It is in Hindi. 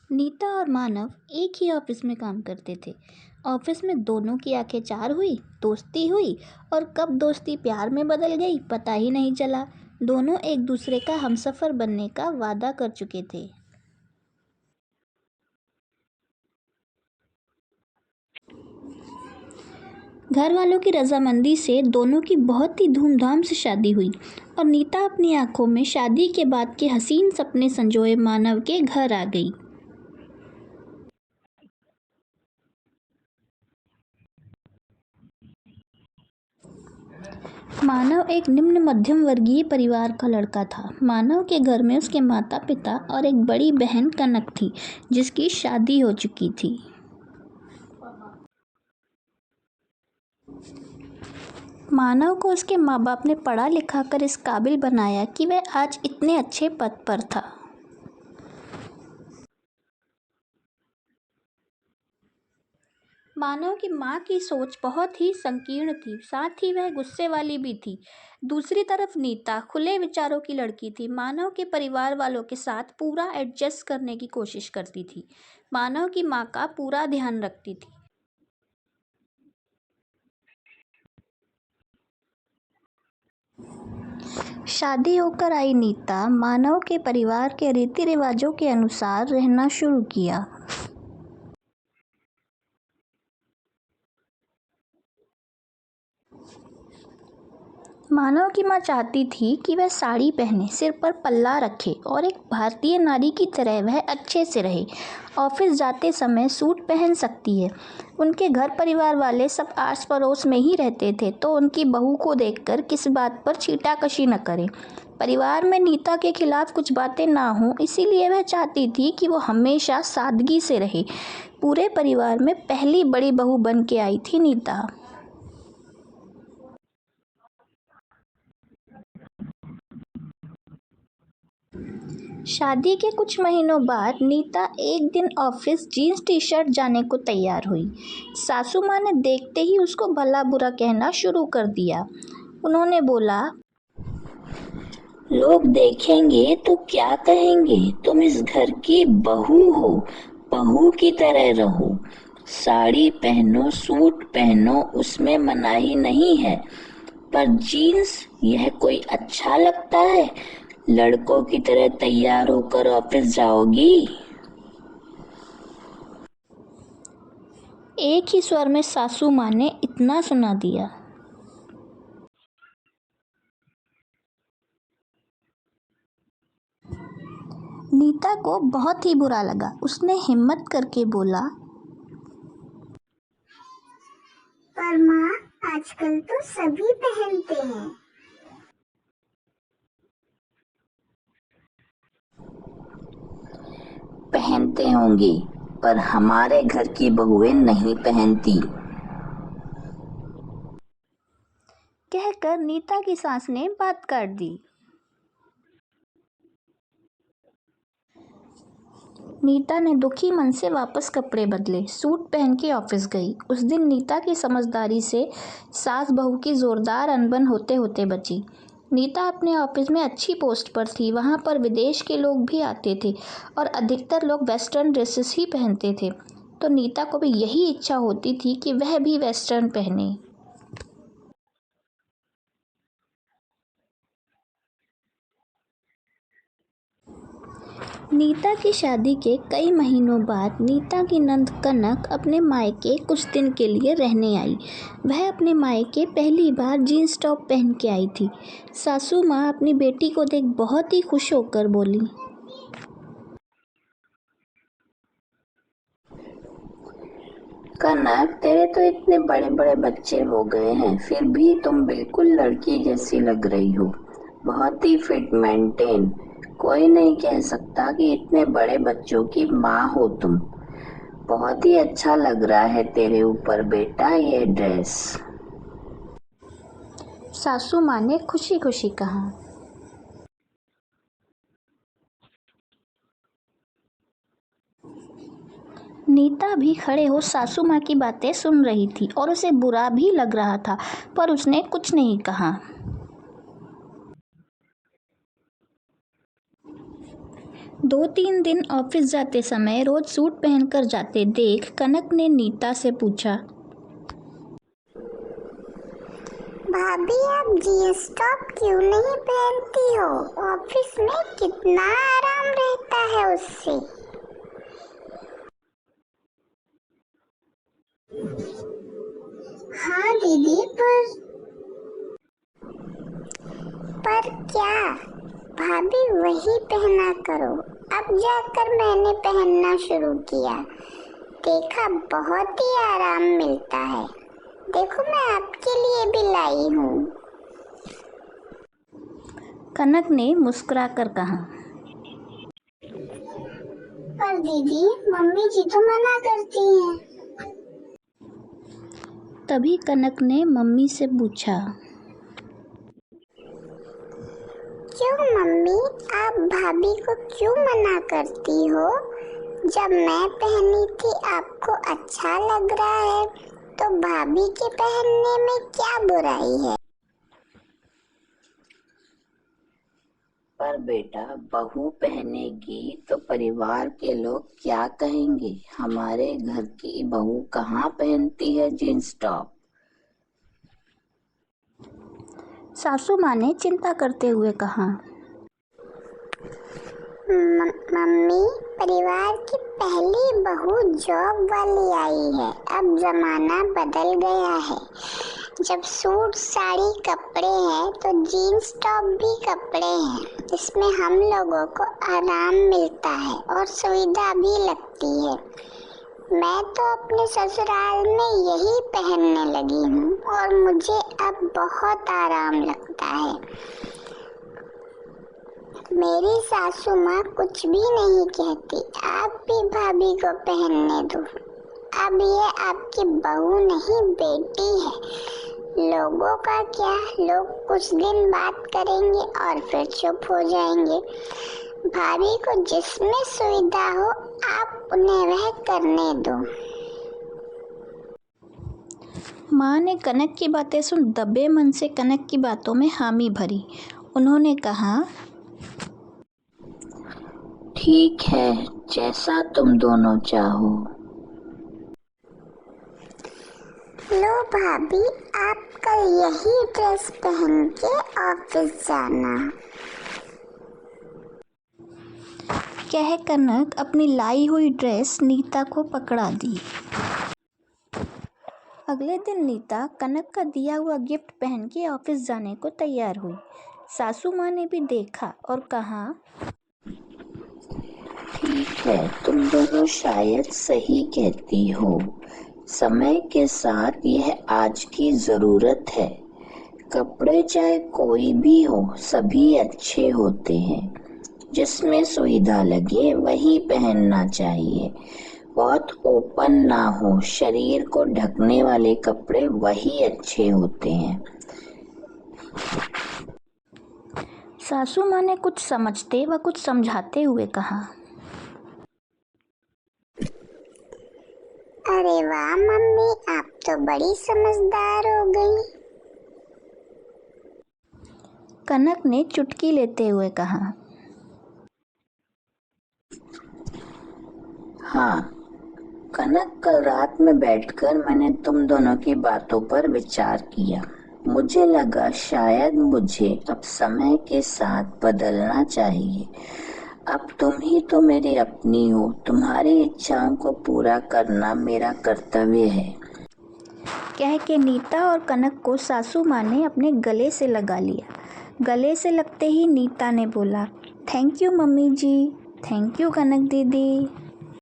नीता और मानव एक ही ऑफिस में काम करते थे। ऑफिस में दोनों की आंखें चार हुई, दोस्ती हुई और कब दोस्ती प्यार में बदल गई पता ही नहीं चला। दोनों एक दूसरे का हमसफर बनने का वादा कर चुके थे। घर वालों की रजामंदी से दोनों की बहुत ही धूमधाम से शादी हुई और नीता अपनी आंखों में शादी के बाद के हसीन सपने संजोए मानव के घर आ गई। मानव एक निम्न मध्यम वर्गीय परिवार का लड़का था। मानव के घर में उसके माता पिता और एक बड़ी बहन कनक थी, जिसकी शादी हो चुकी थी। मानव को उसके माँ बाप ने पढ़ा लिखा कर इस काबिल बनाया कि वह आज इतने अच्छे पद पर था। मानव की माँ की सोच बहुत ही संकीर्ण थी, साथ ही वह गुस्से वाली भी थी। दूसरी तरफ नीता खुले विचारों की लड़की थी। मानव के परिवार वालों के साथ पूरा एडजस्ट करने की कोशिश करती थी। मानव की माँ का पूरा ध्यान रखती थी। शादी होकर आई नीता मानव के परिवार के रीति रिवाजों के अनुसार रहना शुरू किया। मानव की माँ चाहती थी कि वह साड़ी पहने, सिर पर पल्ला रखे और एक भारतीय नारी की तरह वह अच्छे से रहे। ऑफिस जाते समय सूट पहन सकती है। उनके घर परिवार वाले सब आस पड़ोस में ही रहते थे, तो उनकी बहू को देखकर किस बात पर छीटाकशी न करें। परिवार में नीता के खिलाफ कुछ बातें ना हों, इसीलिए वह चाहती थी कि वो हमेशा सादगी से रहे। पूरे परिवार में पहली बड़ी बहू बन के आई थी नीता। शादी के कुछ महीनों बाद नीता एक दिन ऑफिस जीन्स टी शर्ट जाने को तैयार हुई। सासू माँ ने देखते ही उसको भला बुरा कहना शुरू कर दिया। उन्होंने बोला, लोग देखेंगे तो क्या कहेंगे, तुम इस घर की बहू हो, बहू की तरह रहो। साड़ी पहनो, सूट पहनो, उसमें मनाही नहीं है, पर जीन्स यह कोई अच्छा लगता है? लड़कों की तरह तैयार होकर ऑफिस जाओगी? एक ही स्वर में सासू माँ ने इतना सुना दिया। नीता को बहुत ही बुरा लगा। उसने हिम्मत करके बोला, पर माँ, आजकल तो सभी पहनते हैं। पहनते होंगे, पर हमारे घर की बहुएं नहीं पहनती। कहकर नीता की सास ने बात काट दी। नीता ने दुखी मन से वापस कपड़े बदले, सूट पहन के ऑफिस गई। उस दिन नीता की समझदारी से सास बहू की जोरदार अनबन होते होते बची। नीता अपने ऑफिस में अच्छी पोस्ट पर थी। वहाँ पर विदेश के लोग भी आते थे और अधिकतर लोग वेस्टर्न ड्रेसेस ही पहनते थे, तो नीता को भी यही इच्छा होती थी कि वह भी वेस्टर्न पहने। नीता की शादी के कई महीनों बाद नीता की नंद कनक अपने मायके कुछ दिन के लिए रहने आई। वह अपने मायके पहली बार जीन्स टॉप पहन के आई थी। सासू माँ अपनी बेटी को देख बहुत ही खुश होकर बोली, कनक, तेरे तो इतने बड़े बड़े बच्चे हो गए हैं, फिर भी तुम बिल्कुल लड़की जैसी लग रही हो। बहुत ही फिट मेंटेन। कोई नहीं कह सकता कि इतने बड़े बच्चों की माँ हो तुम। बहुत ही अच्छा लग रहा है तेरे ऊपर बेटा ये ड्रेस। सासू माँ ने खुशी खुशी कहा। नीता भी खड़े हो सासू माँ की बातें सुन रही थी और उसे बुरा भी लग रहा था, पर उसने कुछ नहीं कहा। 2-3 दिन ऑफिस जाते समय रोज सूट पहनकर जाते देख कनक ने नीता से पूछा, भाभी आप जीन्स टॉप क्यों नहीं पहनती हो? ऑफिस में कितना आराम रहता है उससे। हाँ दीदी, पर क्या? भाभी वही पहना करो। अब जाकर मैंने पहनना शुरू किया, देखा बहुत ही आराम मिलता है। देखो मैं आपके लिए भी लाई हूँ। कनक ने मुस्कुराकर कहा। पर दीदी मम्मी जी तो मना करती हैं। तभी कनक ने मम्मी से पूछा, क्यों मम्मी, आप भाभी को क्यों मना करती हो? जब मैं पहनी थी आपको अच्छा लग रहा है, तो भाभी के पहनने में क्या बुराई है? पर बेटा, बहू पहनेगी तो परिवार के लोग क्या कहेंगे? हमारे घर की बहू कहाँ पहनती है जींस टॉप? सासू माँ ने चिंता करते हुए कहा। मम्मी, परिवार की पहली बहू जॉब वाली आई है। अब जमाना बदल गया है। जब सूट साड़ी कपड़े हैं तो जीन्स टॉप भी कपड़े हैं। इसमें हम लोगों को आराम मिलता है और सुविधा भी लगती है। मैं तो अपने ससुराल में यही पहनने लगी हूँ और मुझे अब बहुत आराम लगता है। मेरी सासू माँ कुछ भी नहीं कहती। आप भी भाभी को पहनने दो। अब ये आपकी बहू नहीं, बेटी है। लोगों का क्या, लोग कुछ दिन बात करेंगे और फिर चुप हो जाएंगे। भाभी को जिसमें सुविधा हो आप उन्हें वह करने दो। माँ ने कनक की बातें सुन दबे मन से कनक की बातों में हामी भरी। उन्होंने कहा, ठीक है, जैसा तुम दोनों चाहो। लो भाभी, आप कल यही ड्रेस पहन के ऑफिस जाना। कह कनक अपनी लाई हुई ड्रेस नीता को पकड़ा दी। अगले दिन नीता कनक का दिया हुआ गिफ्ट पहन के ऑफिस जाने को तैयार हुई। सासू माँ ने भी देखा और कहा, ठीक है, तुम दोनों शायद सही कहती हो। समय के साथ यह आज की जरूरत है। कपड़े चाहे कोई भी हो, सभी अच्छे होते हैं। जिसमें सुविधा लगे वही पहनना चाहिए। बहुत ओपन ना हो, शरीर को ढकने वाले कपड़े वही अच्छे होते हैं। सासू माँ ने कुछ समझते व कुछ समझाते हुए कहा, अरे वाह मम्मी, आप तो बड़ी समझदार हो गई। कनक ने चुटकी लेते हुए कहा। हाँ कनक, कल रात में बैठकर मैंने तुम दोनों की बातों पर विचार किया। मुझे लगा शायद मुझे अब समय के साथ बदलना चाहिए। अब तुम ही तो मेरी अपनी हो। तुम्हारी इच्छाओं को पूरा करना मेरा कर्तव्य है। कह के नीता और कनक को सासू माँ ने अपने गले से लगा लिया। गले से लगते ही नीता ने बोला, thank you mummy ji. Thank you Kanak दीदी।